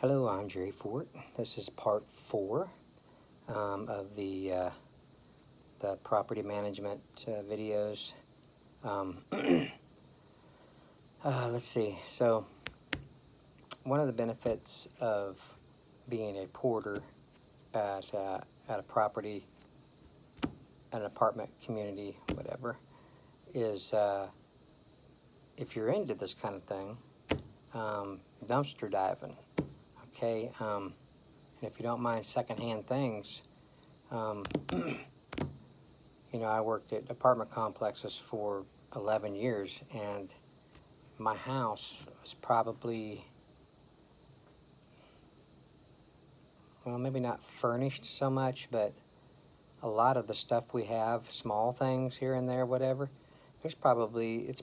Hello, I'm Jerry Pt.4. This is part 4 of the property management videos. Let's see. So, one of the benefits of being a porter at a property, an apartment community, whatever, is if you're into this kind of thing, dumpster diving. Okay, and if you don't mind secondhand things, you know, I worked at apartment complexes for 11 years, and my house was probably, well, maybe not furnished so much, but a lot of the stuff we have, small things here and there, whatever, it's probably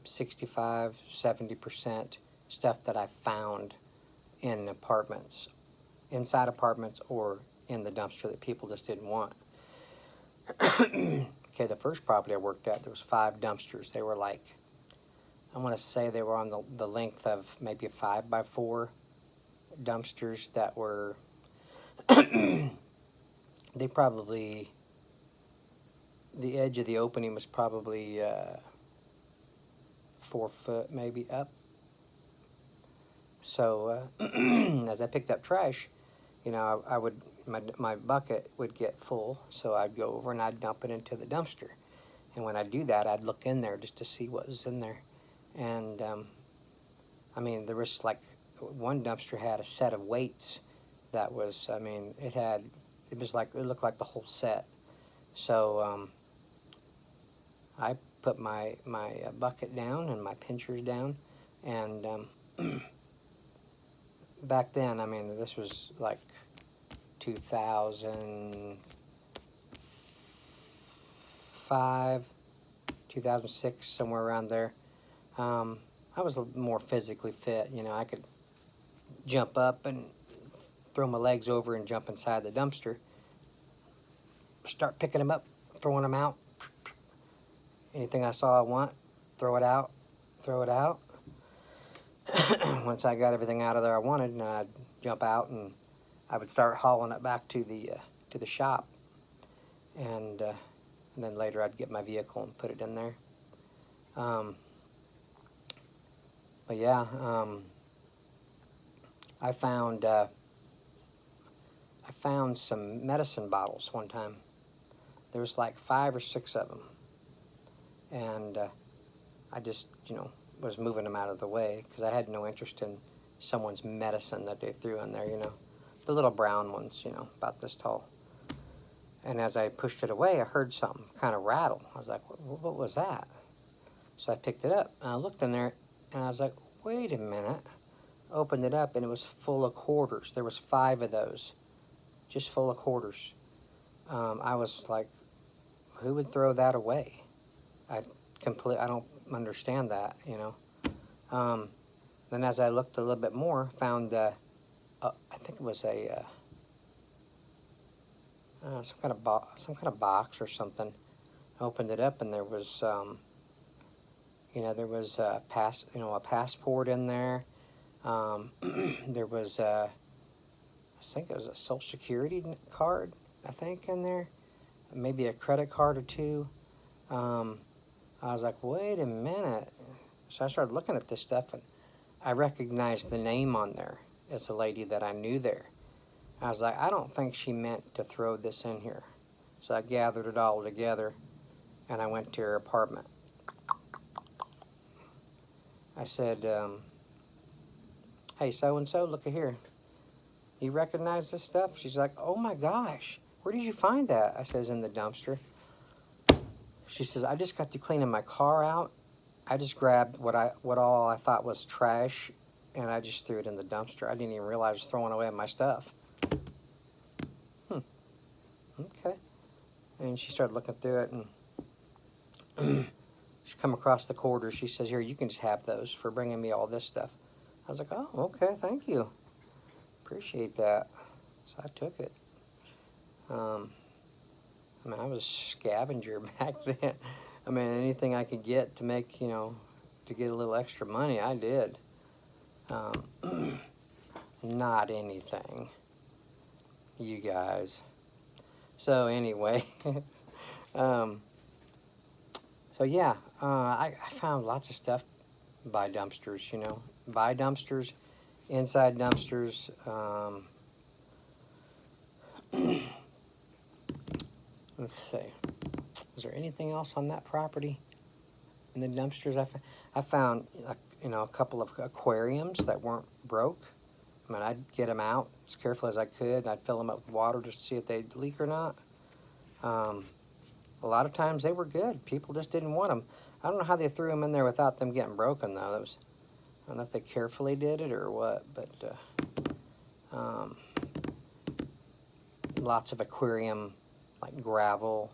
65–70% stuff that I found in apartments, inside apartments, or in the dumpster that people just didn't want. Okay, the first property I worked at, there was 5 dumpsters. They were like, I want to say they were on the length of maybe a 5x4 dumpsters that were, the edge of the opening was probably 4 foot maybe up. So as I picked up trash, you know, my bucket would get full, so I'd go over and I'd dump it into the dumpster. And when I'd do that, I'd look in there just to see what was in there. And I mean, there was like, one dumpster had a set of weights that was, I mean, it looked like the whole set. So I put my bucket down and my pinchers down, and back then, I mean, this was like 2005, 2006, somewhere around there. I was a little more physically fit. You know, I could jump up and throw my legs over and jump inside the dumpster, start picking them up, throwing them out. Anything I saw I want, throw it out. Once I got everything out of there I wanted, and I'd jump out and I would start hauling it back to the shop, and then later I'd get my vehicle and put it in there. But yeah, I found some medicine bottles one time. There was like 5 or 6 of them, and I just, you know, was moving them out of the way because I had no interest in someone's medicine that they threw in there, you know, the little brown ones, you know, about this tall. And as I pushed it away, I heard something kind of rattle. I was like, what was that? So I picked it up and I looked in there, and I was like, wait a minute. Opened it up, and it was full of quarters. There was 5 of those, just full of quarters. I was like, who would throw that away? I don't understand that, you know. Then as I looked a little bit more, found I think it was a some kind of box or something. I opened it up, and there was you know, there was a passport in there. There was I think it was a Social Security card, I think, in there, maybe a credit card or 2. I was like, wait a minute. So I started looking at this stuff, and I recognized the name on there. It's a lady that I knew there. I was like, I don't think she meant to throw this in here. So I gathered it all together, and I went to her apartment. I said, hey, so-and-so, look at here. You recognize this stuff? She's like, oh my gosh, where did you find that? I says, in the dumpster. She says, I just got to cleaning my car out. I just grabbed what all I thought was trash, and I just threw it in the dumpster. I didn't even realize I was throwing away my stuff. Okay. And she started looking through it, and she come across the quarters. She says, here, you can just have those for bringing me all this stuff. I was like, oh, okay, thank you. Appreciate that. So I took it. I mean, I was a scavenger back then. I mean, anything I could get to make, you know, to get a little extra money, I did. not anything, you guys. So anyway, so yeah, I found lots of stuff by dumpsters, you know, by dumpsters, inside dumpsters. Let's see, is there anything else on that property in the dumpsters? I found, you know, a couple of aquariums that weren't broke. I mean, I'd get them out as careful as I could, and I'd fill them up with water just to see if they'd leak or not. A lot of times they were good. People just didn't want them. I don't know how they threw them in there without them getting broken, though. I don't know if they carefully did it or what, but lots of aquarium, like gravel,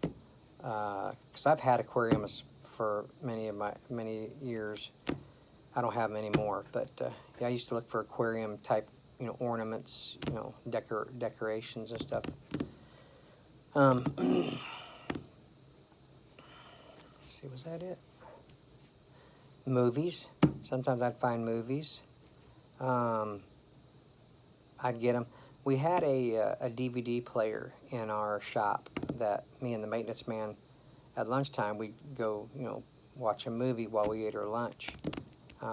because I've had aquariums for many years. I don't have them anymore, but yeah, I used to look for aquarium type, you know, ornaments, you know, decorations and stuff. Let's see, was that it? Movies. Sometimes I'd find movies. I'd get them. We had a DVD player in our shop that me and the maintenance man, at lunchtime, we'd go, you know, watch a movie while we ate our lunch.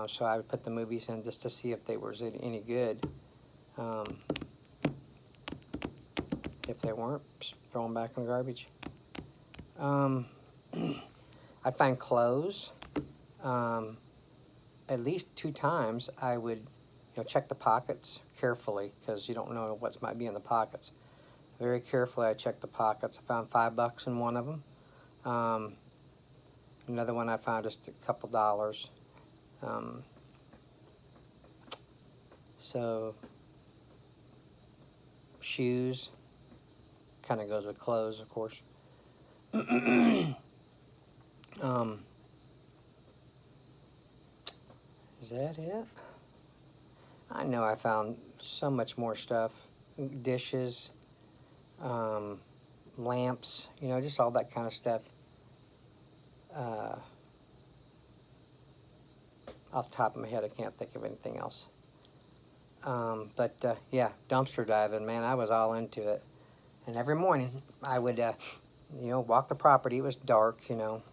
So I would put the movies in just to see if they were any good. If they weren't, throw them back in the garbage. I'd find clothes. At least 2 times I would, you know, check the pockets carefully, because you don't know what might be in the pockets. Very carefully I checked the pockets. I found $5 in one of them. Another one I found just a couple dollars. So shoes, kind of goes with clothes, of course. Is that it? I know I found so much more stuff. Dishes, lamps, you know, just all that kind of stuff. Off the top of my head, I can't think of anything else. Yeah, dumpster diving, man, I was all into it. And every morning, I would, you know, walk the property. It was dark, you know.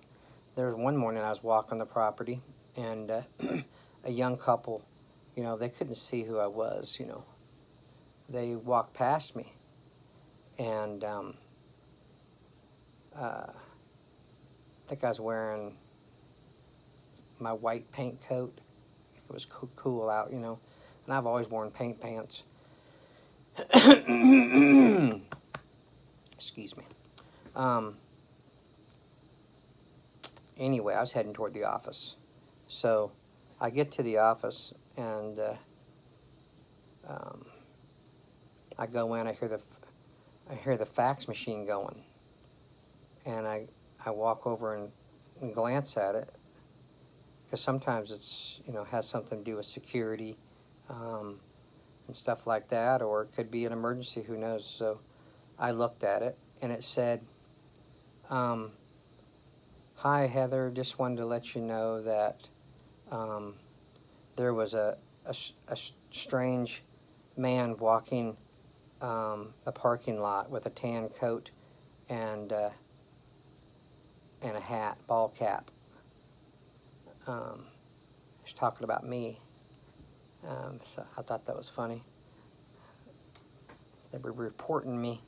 There was one morning I was walking the property, and a young couple, you know, they couldn't see who I was, you know. They walked past me, and I think I was wearing my white paint coat. It was cool out, you know, and I've always worn paint pants. Excuse me. Anyway, I was heading toward the office. So I get to the office, and I go in. I hear the fax machine going, and I walk over and glance at it, because sometimes it's, you know, has something to do with security and stuff like that, or it could be an emergency. Who knows? So I looked at it, and it said, "Hi, Heather. Just wanted to let you know that there was a strange man walking the parking lot with a tan coat and a hat, ball cap. He's talking about me." So I thought that was funny. They were reporting me.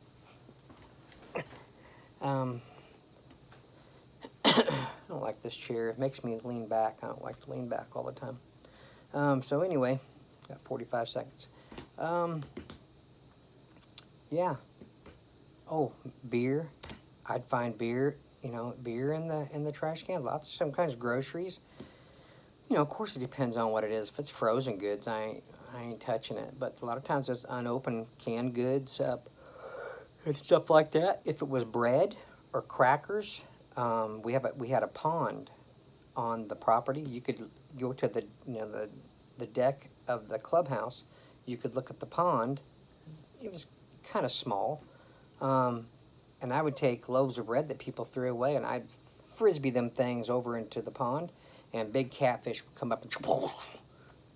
I don't like this chair. It makes me lean back. I don't like to lean back all the time. So anyway, got 45 seconds. Yeah. Oh, beer. I'd find beer, you know, beer in the trash can. Some kinds of groceries. You know, of course, it depends on what it is. If it's frozen goods, I ain't touching it. But a lot of times it's unopened canned goods and stuff like that. If it was bread or crackers, we had a pond on the property. You could go to the deck of the clubhouse. You could look at the pond. It was kind of small, and I would take loaves of bread that people threw away, and I'd frisbee them things over into the pond. And big catfish would come up and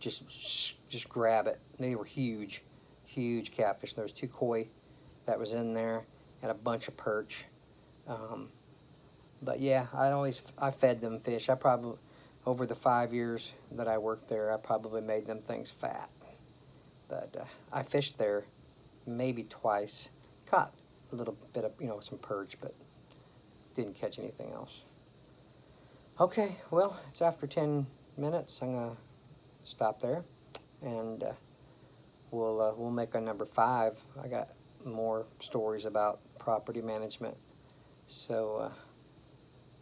just grab it. They were huge, huge catfish. There was 2 koi that was in there and a bunch of perch. But yeah, I fed them fish. I probably, over the 5 years that I worked there, I probably made them things fat. But I fished there maybe twice. Caught a little bit of, some perch, but didn't catch anything else. Okay, well, it's after 10 minutes. I'm gonna stop there, and we'll make a number 5. I got more stories about property management. So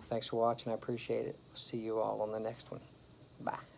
thanks for watching. I appreciate it. See you all on the next one. Bye.